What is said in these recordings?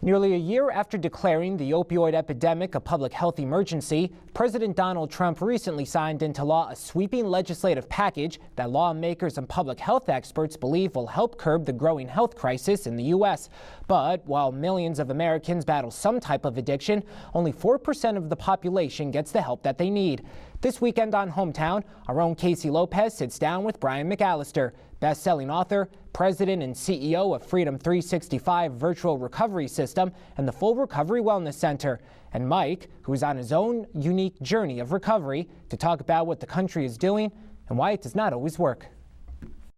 Nearly a year after declaring the opioid epidemic a public health emergency, President Donald Trump recently signed into law a sweeping legislative package that lawmakers and public health experts believe will help curb the growing health crisis in the U.S. But while millions of Americans battle some type of addiction, only 4% of the population gets the help that they need. This weekend on Hometown, our own Casey Lopez sits down with Brian McAlister, best-selling author, president and CEO of Freedom 365 Virtual Recovery System and the Full Recovery Wellness Center, and Mike, who's on his own unique journey of recovery, to talk about what the country is doing and why it does not always work.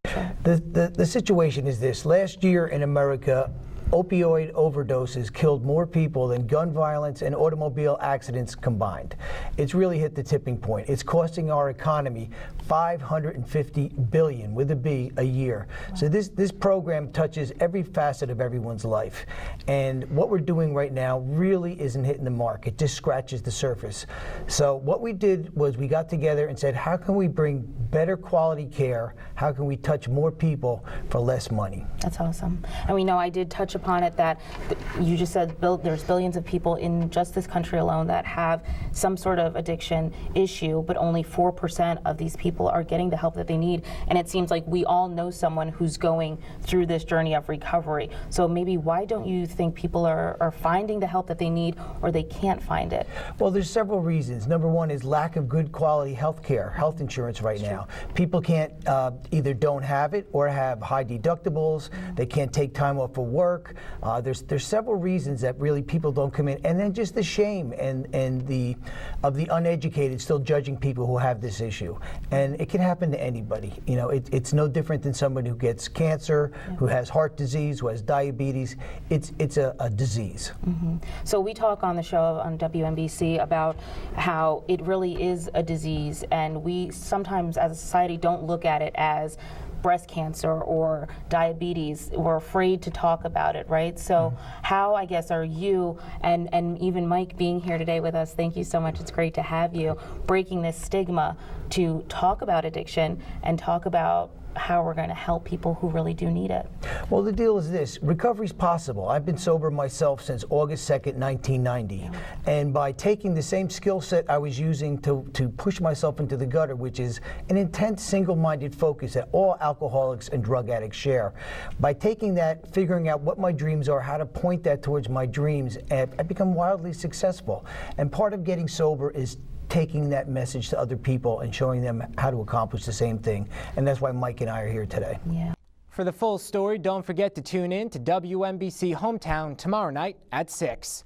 The situation is this. Last year in America, opioid overdoses killed more people than gun violence and automobile accidents combined. It's really hit the tipping point. It's costing our economy $550 billion with a B a year. Wow. So this program touches every facet of everyone's life. And what we're doing right now really isn't hitting the mark. It just scratches the surface. So what we did was we got together and said, how can we bring better quality care? How can we touch more people for less money? That's awesome. And we know I did touch upon it that you just said there's billions of people in just this country alone that have some sort of addiction issue, but only 4% of these people are getting the help that they need. And it seems like we all know someone who's going through this journey of recovery. So maybe why don't you think people are finding the help that they need, or they can't find it? Well, there's several reasons. Number one is lack of good quality health care, health insurance right now. People can't either don't have it or have high deductibles. They can't take time off of work. There's several reasons that really people don't come in, and then just the shame and the uneducated still judging people who have this issue. And it can happen to anybody. You know, it's no different than someone who gets cancer, who has heart disease, who has diabetes. It's a disease. Mm-hmm. So we talk on the show on WMBC about how it really is a disease, and we sometimes as a society don't look at it as breast cancer or diabetes. We're afraid to talk about it, right? So how, I guess, are you and even Mike being here today with us, thank you so much, it's great to have you, breaking this stigma to talk about addiction and talk about how we're going to help people who really do need it? Well, the deal is this. Recovery's possible. I've been sober myself since August 2nd, 1990. And by taking the same skill set I was using to push myself into the gutter, which is an intense, single-minded focus that all alcoholics and drug addicts share, by taking that, figuring out what my dreams are, how to point that towards my dreams, I've become wildly successful. And part of getting sober is taking that message to other people and showing them how to accomplish the same thing. And that's why Mike and I are here today. Yeah. For the full story, don't forget to tune in to WMBC Hometown tomorrow night at 6.